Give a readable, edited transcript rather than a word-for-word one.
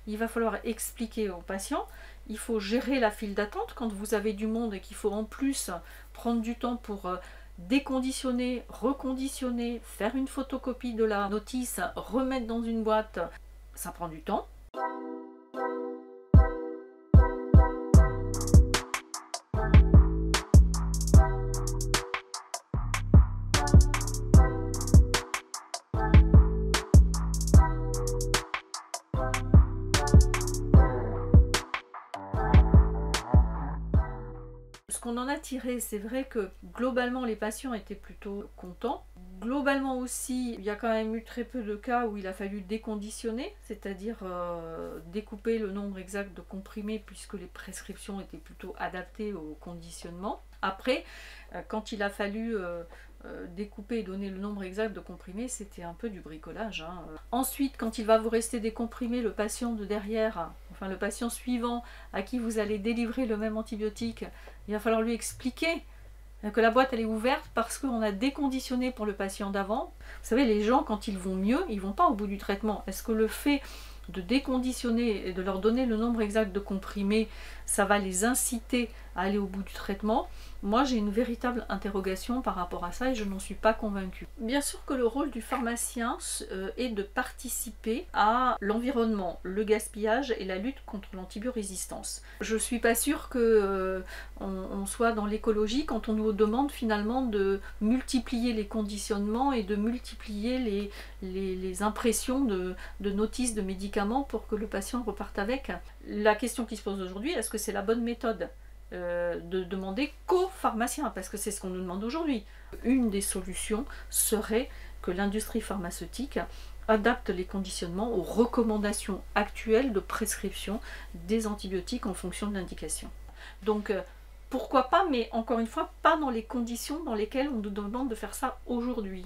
Il va falloir expliquer aux patients, il faut gérer la file d'attente quand vous avez du monde et qu'il faut en plus prendre du temps pour déconditionner, reconditionner, faire une photocopie de la notice, remettre dans une boîte, ça prend du temps. Ce qu'on en a tiré, c'est vrai que globalement les patients étaient plutôt contents. Globalement aussi, il y a quand même eu très peu de cas où il a fallu déconditionner, c'est-à-dire découper le nombre exact de comprimés puisque les prescriptions étaient plutôt adaptées au conditionnement. Après, quand il a fallu découper et donner le nombre exact de comprimés, c'était un peu du bricolage, hein. Ensuite, quand il va vous rester des comprimés, le patient de derrière, enfin le patient suivant à qui vous allez délivrer le même antibiotique, il va falloir lui expliquer que la boîte elle est ouverte parce qu'on a déconditionné pour le patient d'avant. Vous savez, les gens quand ils vont mieux, ils vont pas au bout du traitement. Est-ce que le fait de déconditionner et de leur donner le nombre exact de comprimés, ça va les inciter à aller au bout du traitement? Moi j'ai une véritable interrogation par rapport à ça et je n'en suis pas convaincue. Bien sûr que le rôle du pharmacien est de participer à l'environnement, le gaspillage et la lutte contre l'antibiorésistance. Je suis pas sûre que on soit dans l'écologie quand on nous demande finalement de multiplier les conditionnements et de multiplier les impressions de notices de médicaments pour que le patient reparte avec. La question qui se pose aujourd'hui, est-ce que c'est la bonne méthode de demander qu'aux pharmaciens, parce que c'est ce qu'on nous demande aujourd'hui. Une des solutions serait que l'industrie pharmaceutique adapte les conditionnements aux recommandations actuelles de prescription des antibiotiques en fonction de l'indication. Donc pourquoi pas, mais encore une fois, pas dans les conditions dans lesquelles on nous demande de faire ça aujourd'hui.